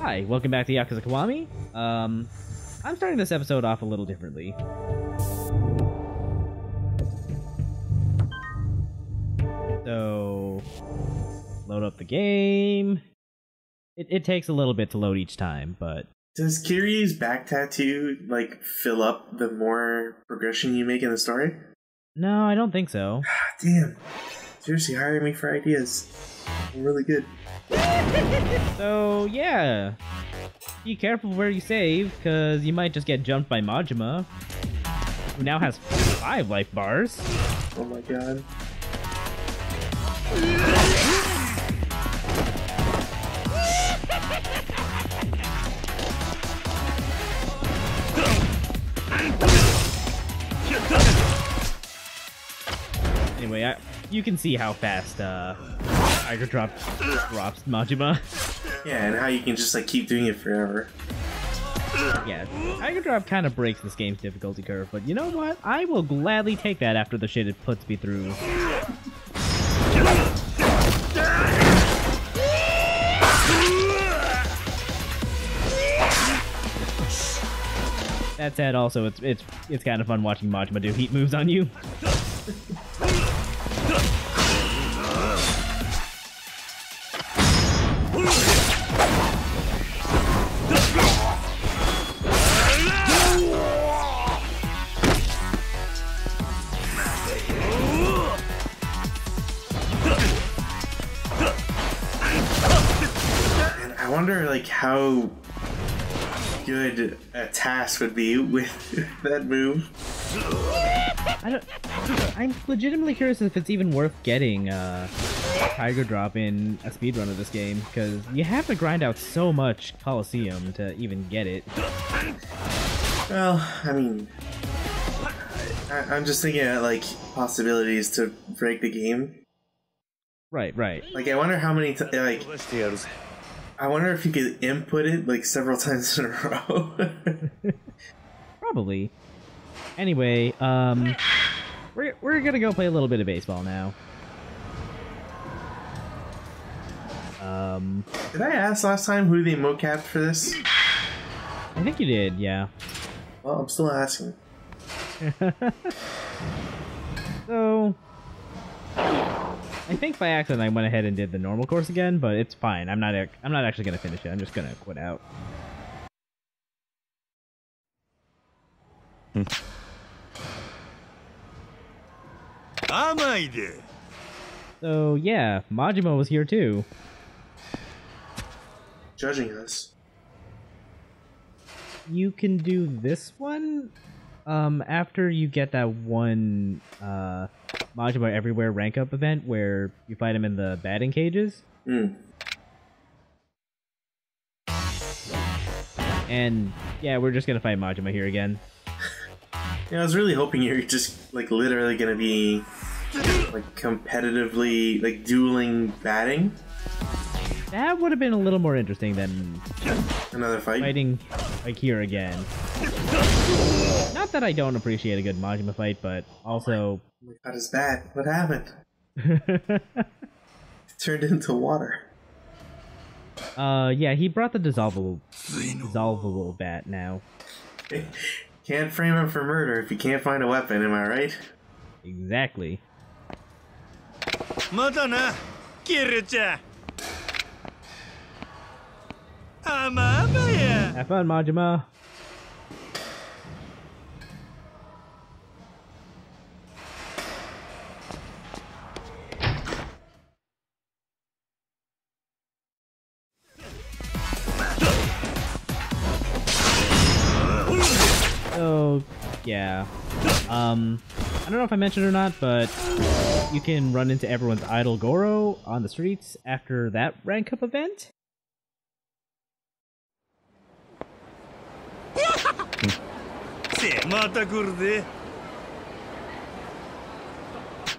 Hi, welcome back to Yakuza Kiwami. I'm starting this episode off a little differently. So, load up the game. It takes a little bit to load each time, but... Does Kiryu's back tattoo, like, fill up the more progression you make in the story? No, I don't think so. Damn. Seriously, hire me for ideas. I'm really good. So, yeah. Be careful where you save, because you might just get jumped by Majima, who now has 5 life bars. Oh my god. Anyway, you can see how fast Tiger drops Majima. Yeah, and how you can just like keep doing it forever. Yeah, Tiger Drop kind of breaks this game's difficulty curve, but you know what? I will gladly take that after the shit it puts me through. That said, also it's kind of fun watching Majima do heat moves on you. I wonder, like, how good a task would be with that move. I'm legitimately curious if it's even worth getting Tiger Drop in a speedrun of this game, because you have to grind out so much Coliseum to even get it. Well, I mean, I'm just thinking of, like, possibilities to break the game. Right. Like, I wonder how many like, I wonder if you could input it, like, several times in a row. Probably. Anyway, we're gonna go play a little bit of baseball now. Did I ask last time who they mocapped for this? I think you did, yeah. Well, I'm still asking. So, I think by accident I went ahead and did the normal course again, but it's fine. I'm not actually gonna finish it. I'm just gonna quit out. So yeah, Majima was here too. Judging us. You can do this one after you get that one Majima Everywhere rank up event where you fight him in the batting cages. And yeah, we're just gonna fight Majima here again. Yeah, I was really hoping you're just like literally gonna be like competitively like dueling batting. That would have been a little more interesting than another fight. Fighting like here again. Not that I don't appreciate a good Majima fight, but also... Oh my god, it's bad. What happened? It turned into water. Yeah, he brought the dissolvable bat now. Can't frame him for murder if you can't find a weapon, am I right? Exactly. Have fun, Majima. So, yeah. I don't know if I mentioned it or not, but you can run into everyone's idol Goro on the streets after that rank up event.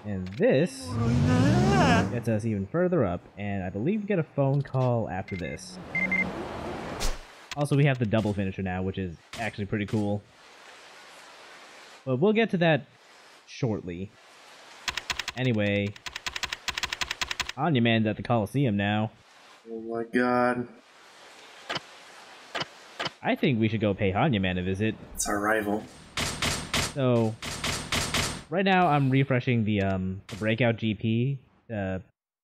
And this gets us even further up, and I believe we get a phone call after this. Also, we have the double finisher now, which is actually pretty cool. But we'll get to that shortly. Anyway, Anya Man's at the Coliseum now. Oh my god. I think we should go pay Hanyaman a visit. It's our rival. So, right now I'm refreshing the breakout GP to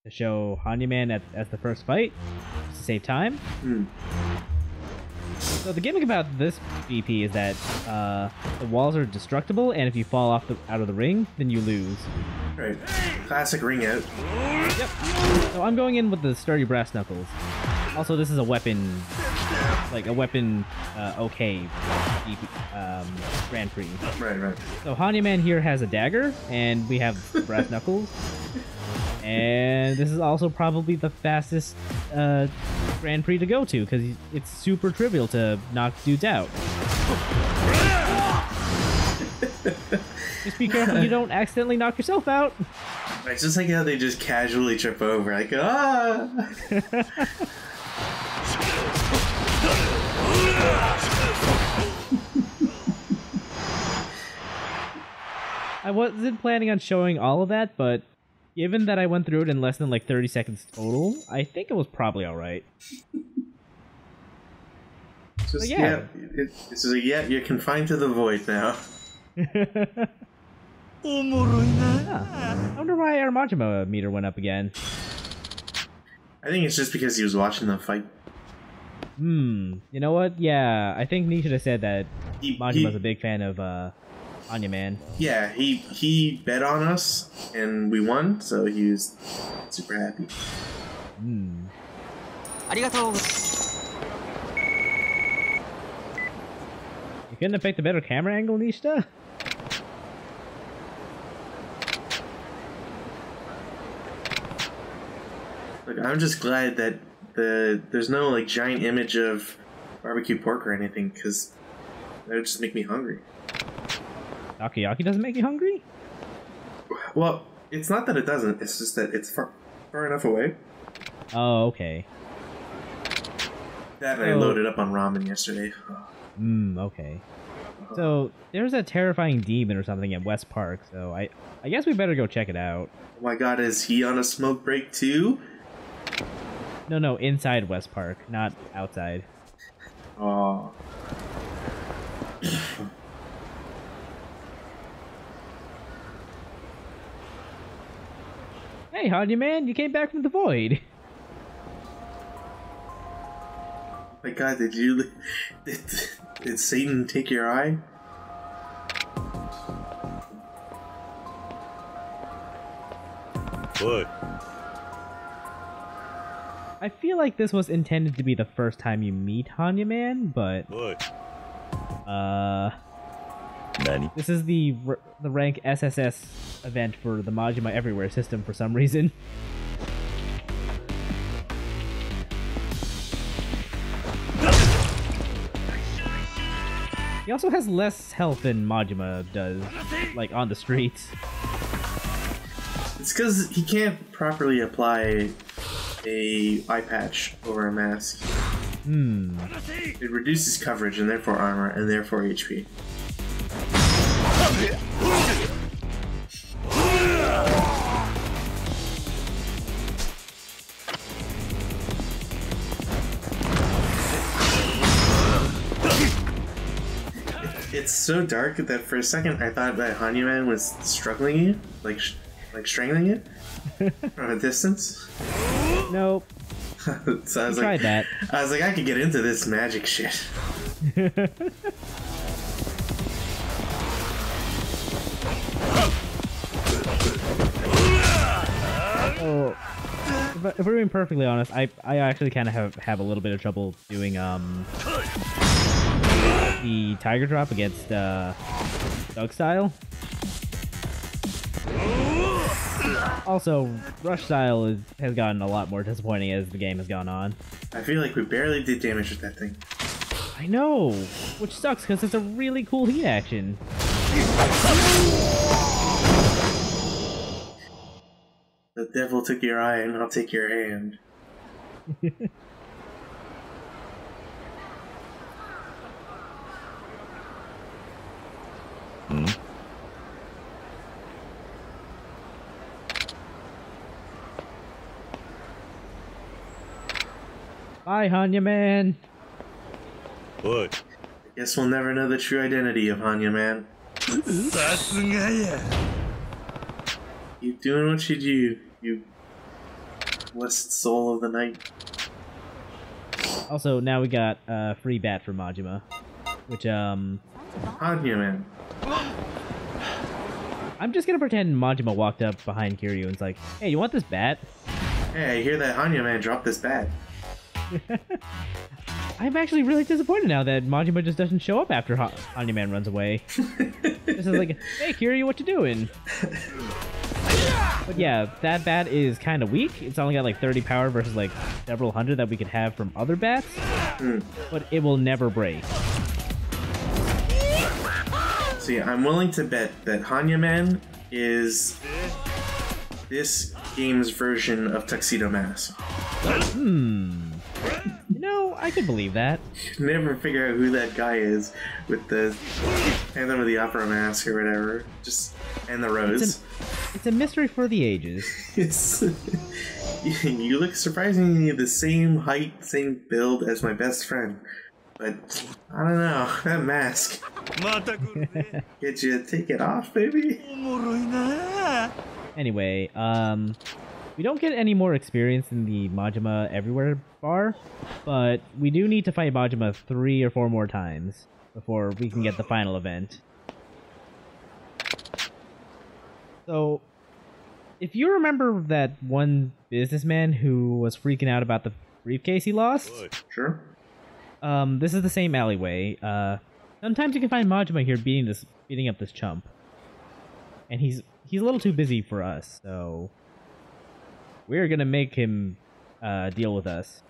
show Hanyaman as the first fight, just to save time. Hmm. So the gimmick about this GP is that the walls are destructible, and if you fall out of the ring, then you lose. Right. Classic ring out. Yep. So I'm going in with the sturdy brass knuckles. Also, this is a weapon, okay GP, Grand Prix. Right. So Hanyaman here has a dagger, and we have brass knuckles. And this is also probably the fastest Grand Prix to go to, because it's super trivial to knock dudes out. Just be careful you don't accidentally knock yourself out. I just like how they just casually trip over, like, ah! I wasn't planning on showing all of that, but given that I went through it in less than like 30 seconds total, I think it was probably alright. Just, yeah. It's like, yeah, you're confined to the void now. I wonder why our Majima meter went up again. I think it's just because he was watching the fight. You know what? Yeah, I think Nee should have said that Majima's a big fan of Hanyaman. Yeah, he bet on us, and we won, so he was super happy. You couldn't have picked a better camera angle, Nishita? Look, I'm just glad that there's no like giant image of barbecue pork or anything, because that would just make me hungry. Takoyaki doesn't make you hungry? Well, it's not that it doesn't, it's just that it's far enough away. Oh, okay. That I loaded up on ramen yesterday. Okay. So, there's a terrifying demon or something at West Park, so I guess we better go check it out. Oh my god, is he on a smoke break too? No, inside West Park, not outside. Oh. Hey, Hanyaman, you came back from the void. Oh my god, did Satan take your eye? What? I feel like this was intended to be the first time you meet Hanyaman, but Nani? this is the rank SSS event for the Majima Everywhere system for some reason. He also has less health than Majima does, like on the streets. It's because he can't properly apply a eye patch over a mask. It reduces coverage and therefore armor and therefore HP. It's so dark that for a second I thought that Hanyaman was struggling you, like strangling it from a distance. Nope. So I was tried that. I was like, I could get into this magic shit. So, if we're being perfectly honest, I actually kind of have a little bit of trouble doing the Tiger Drop against Doug Style. Also, Rush Style has gotten a lot more disappointing as the game has gone on. I feel like we barely did damage with that thing. I know, which sucks because it's a really cool heat action. The devil took your eye and I'll take your hand. Bye, Hanyaman. Oi. Guess we'll never know the true identity of Hanya Man. Keep doing what you do, you blessed soul of the night. Also, now we got a free bat for Majima, which, Hanya Man. I'm just gonna pretend Majima walked up behind Kiryu and it's like, hey, you want this bat? Hey, I hear that Hanya Man dropped this bat. I'm actually really disappointed now that Majima just doesn't show up after Hanya Man runs away. This is like, hey Kiryu, what you doing? But yeah, that bat is kind of weak. It's only got like 30 power versus like several hundred that we could have from other bats. But it will never break. See, I'm willing to bet that Hanya Man is this game's version of Tuxedo Mask. You know, I could believe that. Never figure out who that guy is with the Phantom of the Opera mask or whatever. Just and the rose. It's a mystery for the ages. You look surprisingly the same height, same build as my best friend. But I don't know, that mask. Get you to take it off, baby? Anyway, we don't get any more experience in the Majima Everywhere bar, but we do need to fight Majima 3 or 4 more times before we can get the final event. So, if you remember that one businessman who was freaking out about the briefcase he lost? Sure. This is the same alleyway. Sometimes you can find Majima here beating up this chump. And he's a little too busy for us, so we're gonna make him deal with us.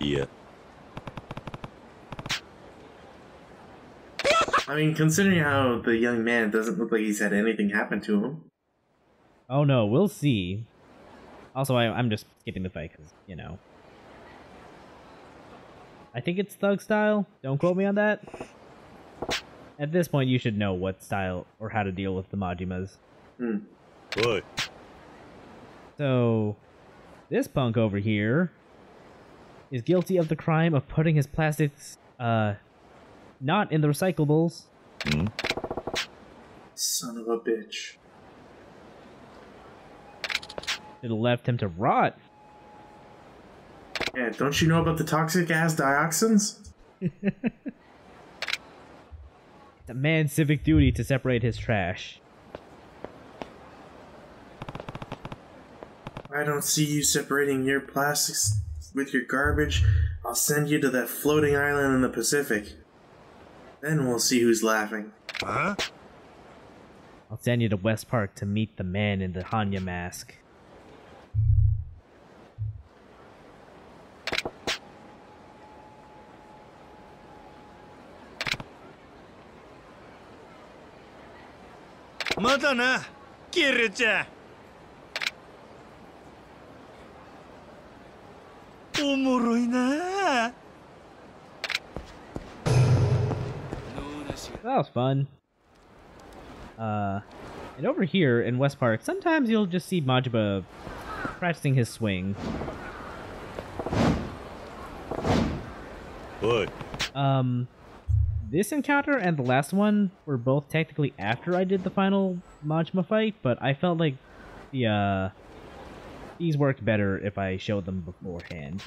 Yeah. I mean, considering how the young man doesn't look like he's had anything happen to him. Oh no, we'll see. Also, I'm just skipping the fight because, you know. I think it's thug style. Don't quote me on that. At this point, you should know what style or how to deal with the Majimas. Oi. So, this punk over here is guilty of the crime of putting his plastics, not in the recyclables. Son of a bitch. Should have left him to rot. Yeah, don't you know about the toxic ass dioxins? It's a man's civic duty to separate his trash. I don't see you separating your plastics with your garbage. I'll send you to that floating island in the Pacific. Then we'll see who's laughing. Huh? I'll send you to West Park to meet the man in the Hanya mask. Madana, Kiryu-chan. Omoroi na. That was fun. And over here in West Park, sometimes you'll just see Majima practicing his swing. Oi. This encounter and the last one were both technically after I did the final Majima fight, but I felt like these worked better if I showed them beforehand.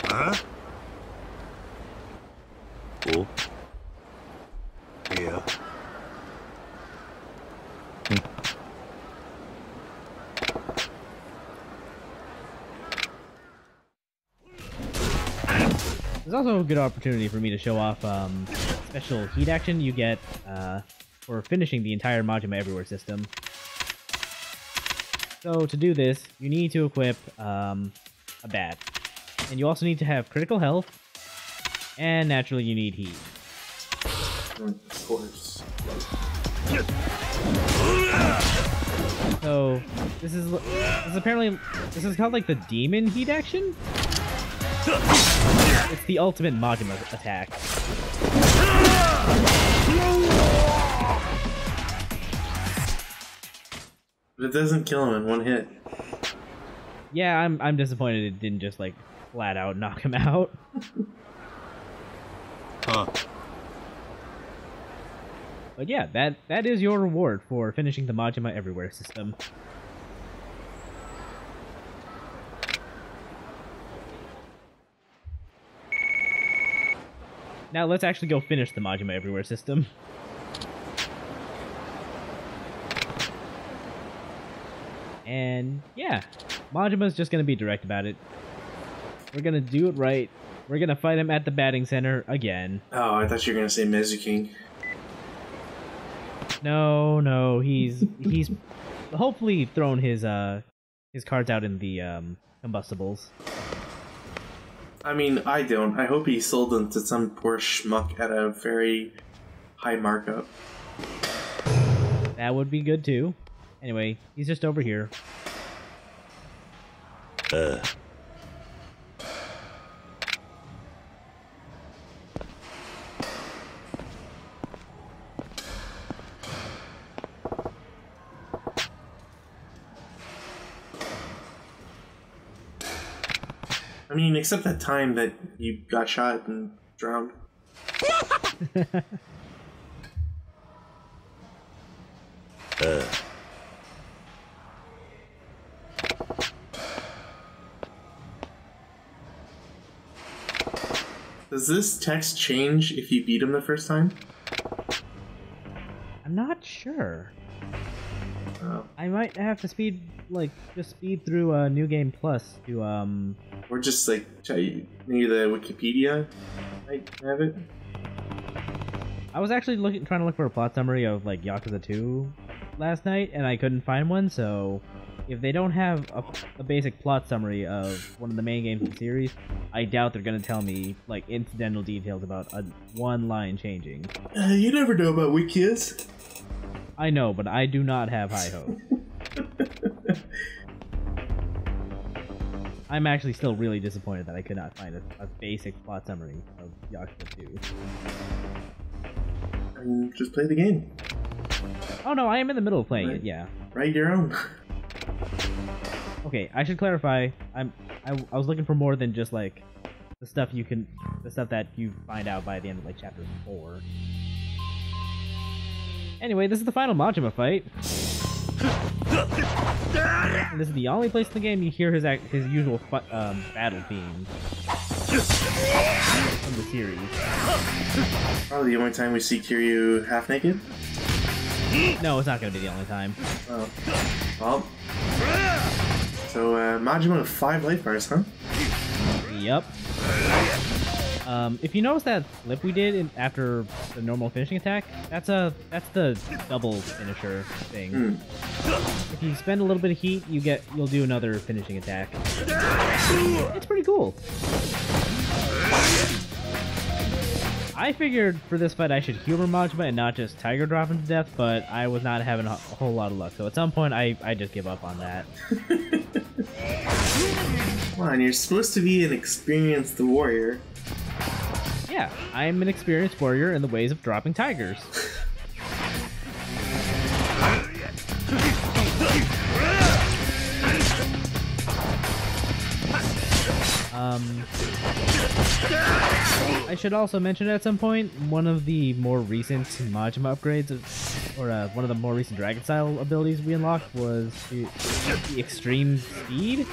Huh? Oh. Yeah. There's also a good opportunity for me to show off special heat action you get for finishing the entire Majima Everywhere system. So to do this, you need to equip a bat. And you also need to have critical health, and naturally you need heat. Of course. So this is apparently called like the demon heat action. It's the ultimate Majima attack. But it doesn't kill him in one hit. Yeah, I'm disappointed it didn't just like flat out knock him out. Huh. But yeah, that is your reward for finishing the Majima Everywhere system. Now let's actually go finish the Majima Everywhere system. And yeah, Majima's just gonna be direct about it. We're gonna do it right. We're gonna fight him at the batting center again. Oh, I thought you were gonna say Mezuking. No, he's hopefully thrown his cards out in the combustibles. I mean, I don't. I hope he sold them to some poor schmuck at a very high markup. That would be good too. Anyway, he's just over here. I mean, except that time that you got shot and drowned. Does this text change if you beat him the first time? I'm not sure. Oh. I might have to just speed through New Game Plus to Or just like maybe the Wikipedia might have it. I was actually trying to look for a plot summary of like Yakuza 2 last night, and I couldn't find one. So if they don't have a basic plot summary of one of the main games in the series, I doubt they're gonna tell me like incidental details about one line changing. You never know about wikis. I know, but I do not have high hopes. I'm actually still really disappointed that I could not find a basic plot summary of Yakuza 2. I mean, just play the game. Oh no, I am in the middle of playing it, yeah. Write your own. Okay, I should clarify, I was looking for more than just like the stuff that you find out by the end of like chapter 4. Anyway, this is the final Majima fight. And this is the only place in the game you hear his usual battle theme from the series. Probably the only time we see Kiryu half naked. No, it's not going to be the only time. Oh. Well. So, Majima with 5 life bars, huh? Yep. If you notice that flip we did after the normal finishing attack, that's the double finisher thing. If you spend a little bit of heat, you'll do another finishing attack. It's pretty cool. I figured for this fight I should humor Majima and not just Tiger drop him to death, but I was not having a whole lot of luck. So at some point, I just give up on that. Come on, you're supposed to be an experienced warrior. Yeah, I'm an experienced warrior in the ways of dropping tigers. I should also mention at some point, one of the more recent Majima upgrades, or one of the more recent Dragon Style abilities we unlocked was the extreme speed.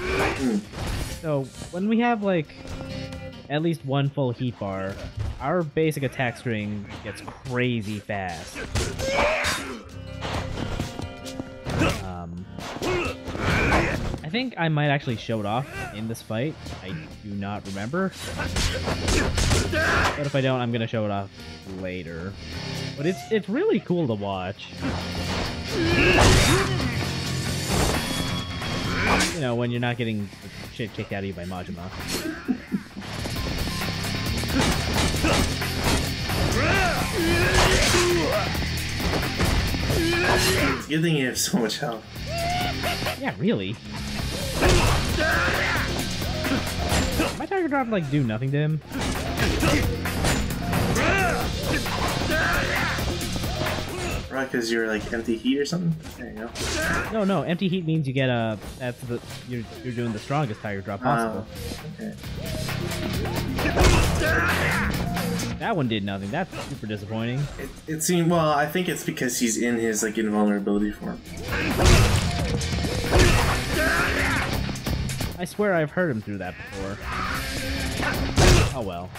So when we have like at least one full heat bar, our basic attack string gets crazy fast. I think I might actually show it off in this fight. I do not remember. But if I don't, I'm gonna show it off later. But it's really cool to watch. You know, when you're not getting the shit kicked out of you by Majima. Good thing you have so much health. Yeah, really. My tiger drop like do nothing to him. Right, because you're like empty heat or something? There you go. No, empty heat means you get a you're doing the strongest tiger drop possible. Okay. That one did nothing. That's super disappointing. It seemed, well, I think it's because he's in his like invulnerability form. I swear I've heard him through that before. Oh well.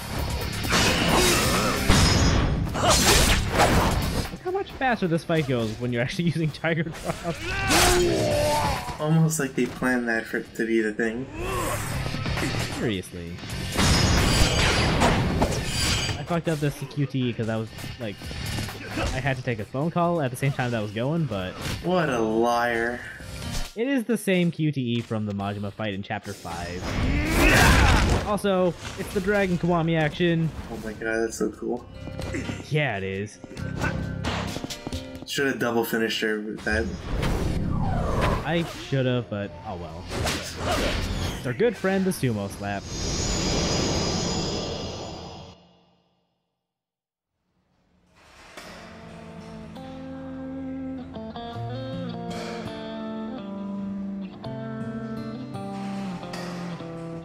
Look how much faster this fight goes when you're actually using tiger drops. Almost like they planned that for it to be the thing. Seriously. I fucked up this QTE because I was like, I had to take a phone call at the same time that was going, but... What a liar. It is the same QTE from the Majima fight in Chapter 5. Also, it's the Dragon Kiwami action. Oh my god, that's so cool. Yeah, it is. Should have double finished her with that. I should have, but oh well. It's our good friend, the Sumo Slap.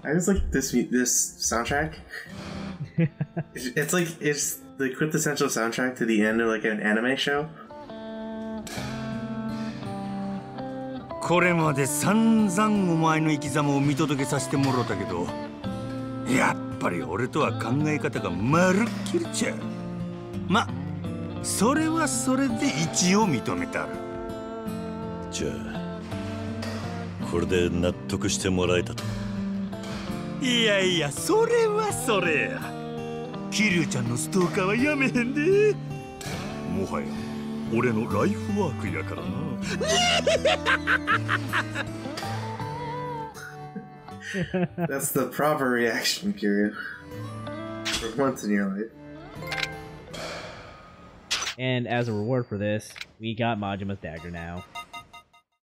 I just like this soundtrack. it's the quintessential soundtrack to the end of like an anime show. これまで散々お前の生き様を見届けさせてもろたけど、やっぱり俺とは考え方がまるっきりちゃう。ま、それはそれで一応認めたる。じゃあこれで納得してもらえたと。いやいや、それはそれや。桐生ちゃんのストーカーはやめへんで。もはや俺のライフワークやからな。That's the proper reaction, Kiryu. For once in your life. And as a reward for this, we got Majima's dagger now.